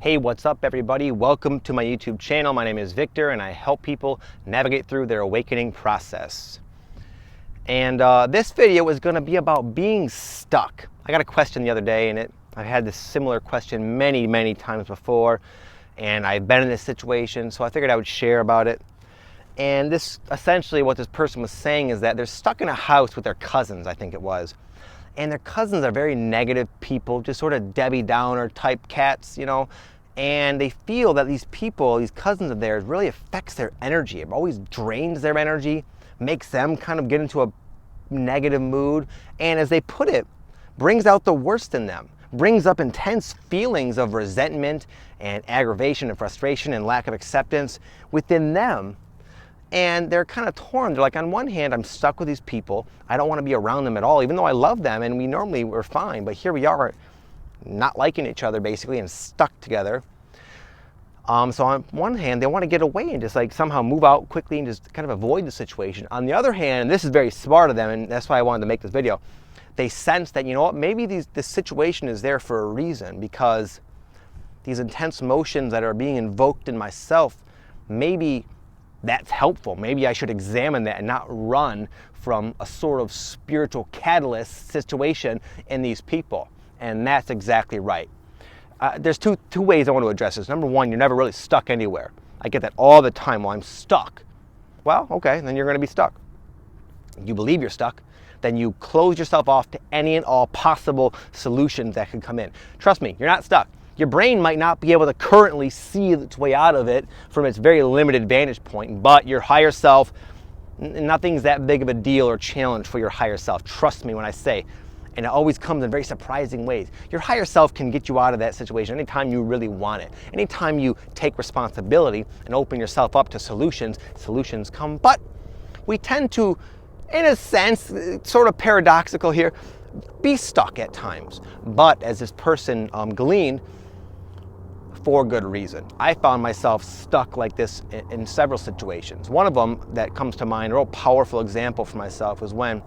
Hey, what's up everybody? Welcome to my YouTube channel. My name is Victor and I help people navigate through their awakening process. And this video is going to be about being stuck. I got a question the other day and I've had this similar question many times before, and I've been in this situation, so I figured I would share about it. And this, essentially what this person was saying is that they're stuck in a house with their cousins, I think it was. And their cousins are very negative people, just sort of Debbie Downer type cats, you know. And they feel that these people, these cousins of theirs, really affects their energy. It always drains their energy, makes them kind of get into a negative mood. And as they put it, brings out the worst in them, brings up intense feelings of resentment and aggravation and frustration and lack of acceptance within them. And they're kind of torn. They're like, on one hand, I'm stuck with these people. I don't want to be around them at all, even though I love them and we normally were fine. But here we are, not liking each other basically and stuck together. So on one hand, they want to get away and just like somehow move out quickly and just kind of avoid the situation. On the other hand, and this is very smart of them, and that's why I wanted to make this video, they sense that, you know what, maybe this situation is there for a reason, because these intense emotions that are being invoked in myself, maybe that's helpful. Maybe I should examine that and not run from a sort of spiritual catalyst situation in these people. And that's exactly right. There's two ways I want to address this. Number one, you're never really stuck anywhere. I get that all the time. Well, I'm stuck. Well, okay, then you're going to be stuck. You believe you're stuck, then you close yourself off to any and all possible solutions that could come in. Trust me, you're not stuck. Your brain might not be able to currently see its way out of it from its very limited vantage point, but your higher self, nothing's that big of a deal or challenge for your higher self. Trust me when I say. And it always comes in very surprising ways. Your higher self can get you out of that situation anytime you really want it. Anytime you take responsibility and open yourself up to solutions, solutions come. But we tend to, in a sense, sort of paradoxical here, be stuck at times. But as this person gleaned, for good reason. I found myself stuck like this in several situations. One of them that comes to mind, a real powerful example for myself, was when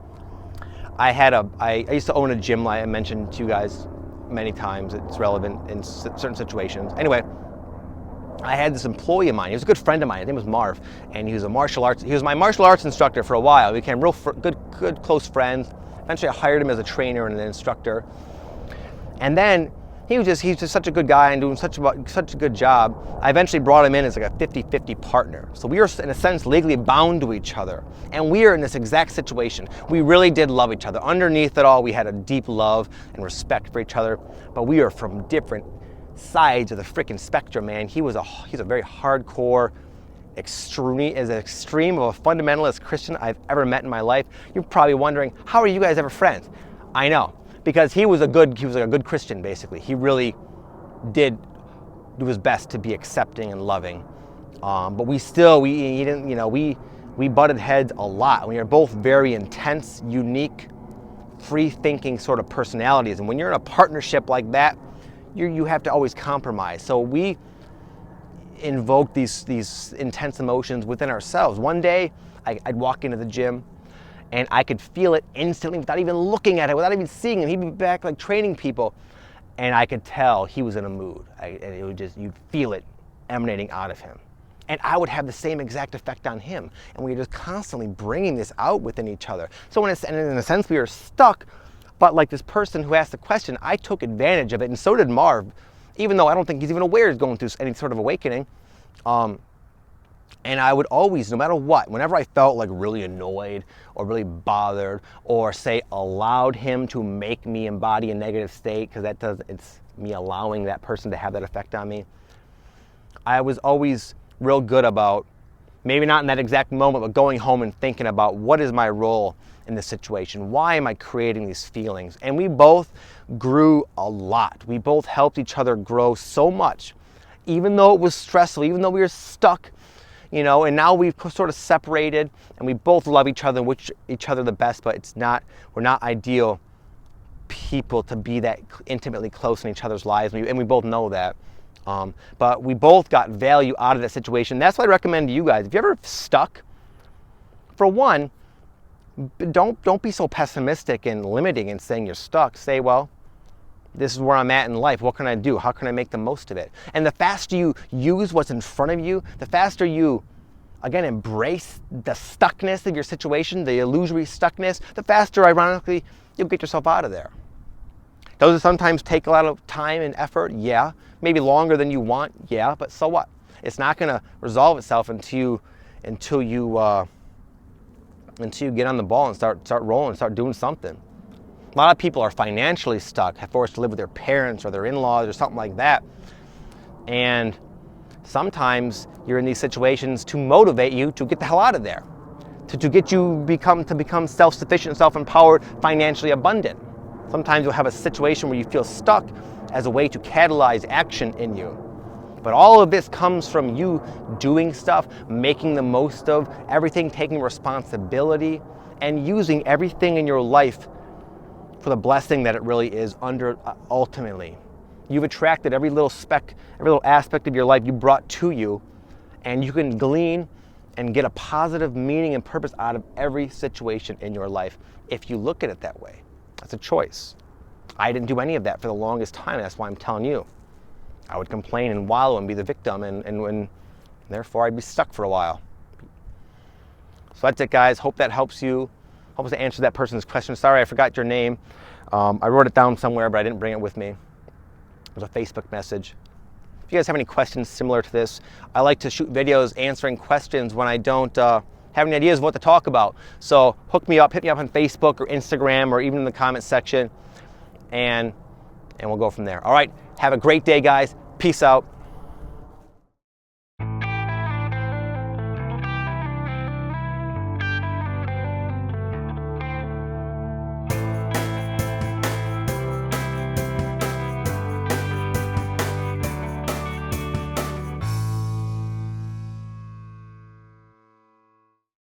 I used to own a gym, like I mentioned to you guys many times. It's relevant in certain situations. Anyway, I had this employee of mine. He was a good friend of mine. His name was Marv, and he was my martial arts instructor for a while. We became real good close friends. Eventually I hired him as a trainer and an instructor. And then he's just such a good guy and doing such a good job. I eventually brought him in as like a 50-50 partner. So we were, in a sense, legally bound to each other. And we are in this exact situation. We really did love each other. Underneath it all, we had a deep love and respect for each other. But we are from different sides of the freaking spectrum, man. He's a very hardcore, extreme of a fundamentalist Christian I've ever met in my life. You're probably wondering, how are you guys ever friends? I know. Because he was like a good Christian, basically. He really did do his best to be accepting and loving. But we didn't, you know, we butted heads a lot. We are both very intense, unique, free-thinking sort of personalities. And when you're in a partnership like that, you have to always compromise. So we invoke these intense emotions within ourselves. One day, I'd walk into the gym, and I could feel it instantly without even looking at it, without even seeing him. He'd be back like training people. And I could tell he was in a mood. And it would you'd feel it emanating out of him. And I would have the same exact effect on him. And we were just constantly bringing this out within each other. So in a sense, we were stuck. But like this person who asked the question, I took advantage of it, and so did Marv, even though I don't think he's even aware he's going through any sort of awakening. And I would always, no matter what, whenever I felt like really annoyed or really bothered, or say allowed him to make me embody a negative state, because it's me allowing that person to have that effect on me, I was always real good about, maybe not in that exact moment, but going home and thinking about what is my role in this situation? Why am I creating these feelings? And we both grew a lot. We both helped each other grow so much, even though it was stressful, even though we were stuck, you know, and now we've sort of separated and we both love each other and wish each other the best, but we're not ideal people to be that intimately close in each other's lives, and we both know that. But we both got value out of that situation. That's what I recommend to you guys. If you're ever stuck, for one, don't be so pessimistic and limiting and saying you're stuck. Say, well, this is where I'm at in life. What can I do? How can I make the most of it? And the faster you use what's in front of you, the faster you, again, embrace the stuckness of your situation, the illusory stuckness, the faster, ironically, you'll get yourself out of there. Does it sometimes take a lot of time and effort? Yeah. Maybe longer than you want? Yeah. But so what? It's not going to resolve itself until you get on the ball and start rolling, start doing something. A lot of people are financially stuck, have forced to live with their parents or their in-laws or something like that. And sometimes you're in these situations to motivate you to get the hell out of there, to get you to become self-sufficient, self-empowered, financially abundant. Sometimes you'll have a situation where you feel stuck as a way to catalyze action in you. But all of this comes from you doing stuff, making the most of everything, taking responsibility, and using everything in your life for the blessing that it really is ultimately. You've attracted every little speck, every little aspect of your life you brought to you, and you can glean and get a positive meaning and purpose out of every situation in your life if you look at it that way. That's a choice. I didn't do any of that for the longest time. That's why I'm telling you. I would complain and wallow and be the victim, and therefore I'd be stuck for a while. So that's it, guys. Hope that helps you. Hope to answer that person's question. Sorry, I forgot your name. I wrote it down somewhere, but I didn't bring it with me. It was a Facebook message. If you guys have any questions similar to this, I like to shoot videos answering questions when I don't have any ideas of what to talk about. So hook me up, hit me up on Facebook or Instagram or even in the comment section, and we'll go from there. All right, have a great day, guys. Peace out.